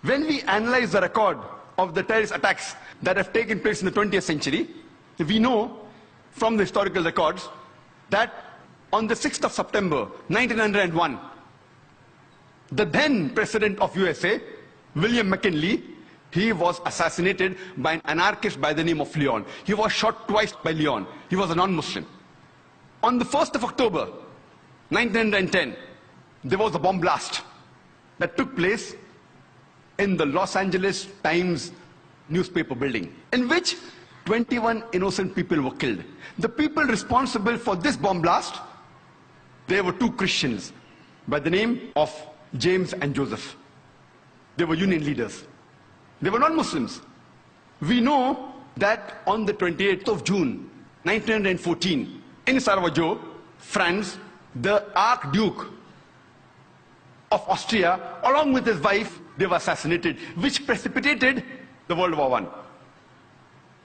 When we analyze the record of the terrorist attacks that have taken place in the 20th century, we know from the historical records that on the 6th of September 1901, the then president of USA, William McKinley, he was assassinated by an anarchist by the name of Leon. He was shot twice by Leon. He was a non-Muslim. On the 1st of October 1910, there was a bomb blast that took place in the Los Angeles Times newspaper building, in which 21 innocent people were killed. The people responsible for this bomb blast, they were two Christians by the name of James and Joseph. They were Union leaders. They were non-Muslims. We know that on the 28th of June 1914, in Sarajevo, France, the Archduke of Austria, along with his wife, they were assassinated, which precipitated the World War I.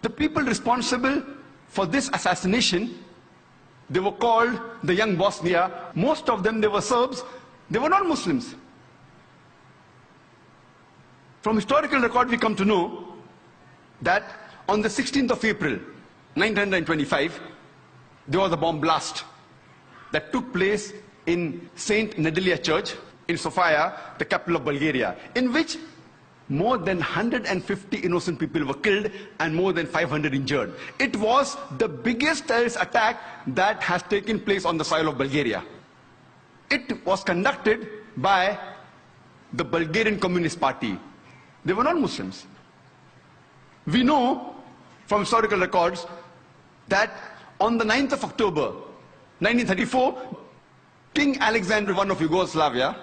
The people responsible for this assassination, they were called the Young Bosnia. Most of them, they were Serbs. They were non-Muslims. From historical record, we come to know that on the 16th of April, 1925, there was a bomb blast that took place in Saint Nedelya Church in Sofia, the capital of Bulgaria, in which more than 150 innocent people were killed and more than 500 injured. It was the biggest terrorist attack that has taken place on the soil of Bulgaria. It was conducted by the Bulgarian Communist Party. They were non-Muslims. We know from historical records that on the 9th of October 1934, King Alexander I of Yugoslavia,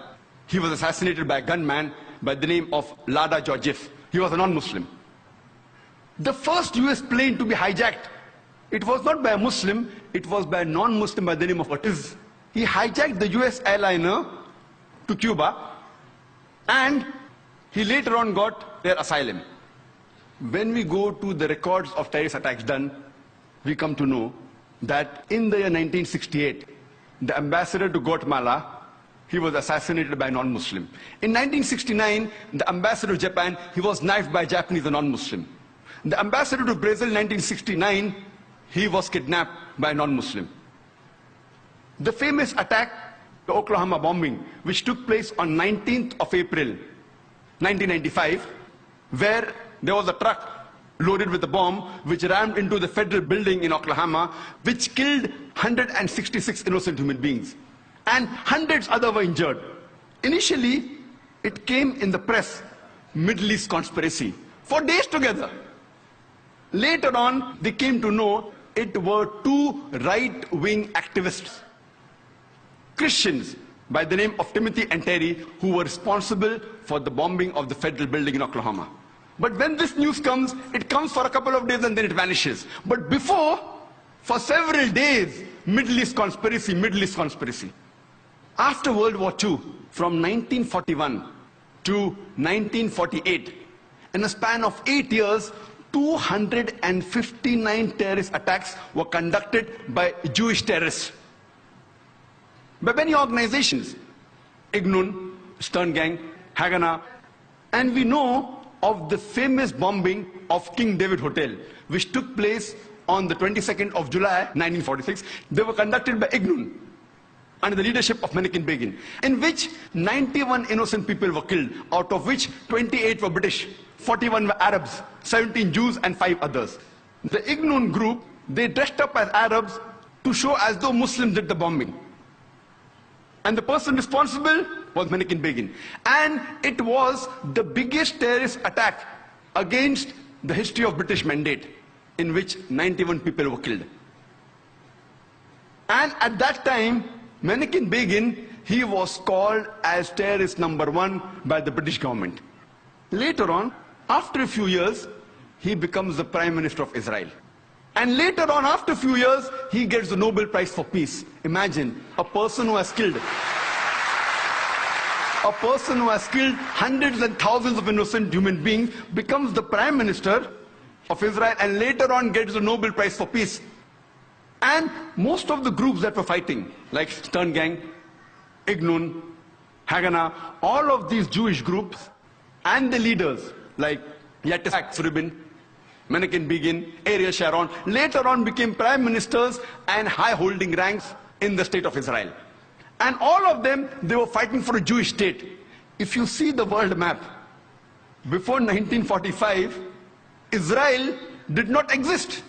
he was assassinated by a gunman by the name of Lada Georgiev. He was a non-Muslim. The first US plane to be hijacked, it was not by a Muslim, it was by a non-Muslim by the name of Ortiz. He hijacked the US airliner to Cuba, and he later on got their asylum. When we go to the records of terrorist attacks done, we come to know that in the year 1968, the ambassador to Guatemala, he was assassinated by a non-Muslim. In 1969, the ambassador to Japan, he was knifed by a Japanese, a non-Muslim. The ambassador to Brazil in 1969, he was kidnapped by a non-Muslim. The famous attack, the Oklahoma bombing, which took place on 19th of April, 1995, where there was a truck loaded with a bomb which rammed into the federal building in Oklahoma, which killed 166 innocent human beings. And hundreds other were injured. Initially, it came in the press, Middle East conspiracy, for days together. Later on, they came to know it were two right-wing activists, Christians by the name of Timothy and Terry, who were responsible for the bombing of the federal building in Oklahoma. But when this news comes, it comes for a couple of days and then it vanishes. But before, for several days, Middle East conspiracy, Middle East conspiracy. After World War II, from 1941 to 1948, in a span of 8 years, 259 terrorist attacks were conducted by Jewish terrorists. By many organizations, Ignun, Stern Gang, Haganah, and we know of the famous bombing of King David Hotel, which took place on the 22nd of July, 1946. They were conducted by Ignun, under the leadership of Menachem Begin, in which 91 innocent people were killed, out of which 28 were British, 41 were Arabs, 17 Jews, and 5 others. The Ignun group, they dressed up as Arabs to show as though Muslims did the bombing. And the person responsible was Menachem Begin. And it was the biggest terrorist attack against the history of British Mandate, in which 91 people were killed. And at that time, Menachem Begin, he was called as terrorist #1 by the British government. Later on, after a few years, he becomes the Prime Minister of Israel. And later on, after a few years, he gets the Nobel Prize for Peace. Imagine, a person who has killed hundreds and thousands of innocent human beings becomes the Prime Minister of Israel and later on gets the Nobel Prize for Peace. And most of the groups that were fighting, like Stern Gang, Ignun, Haganah, all of these Jewish groups, and the leaders like Yitzhak Rabin, Menachem Begin, Ariel Sharon, later on became prime ministers and high-holding ranks in the state of Israel. And all of them, they were fighting for a Jewish state. If you see the world map, before 1945, Israel did not exist.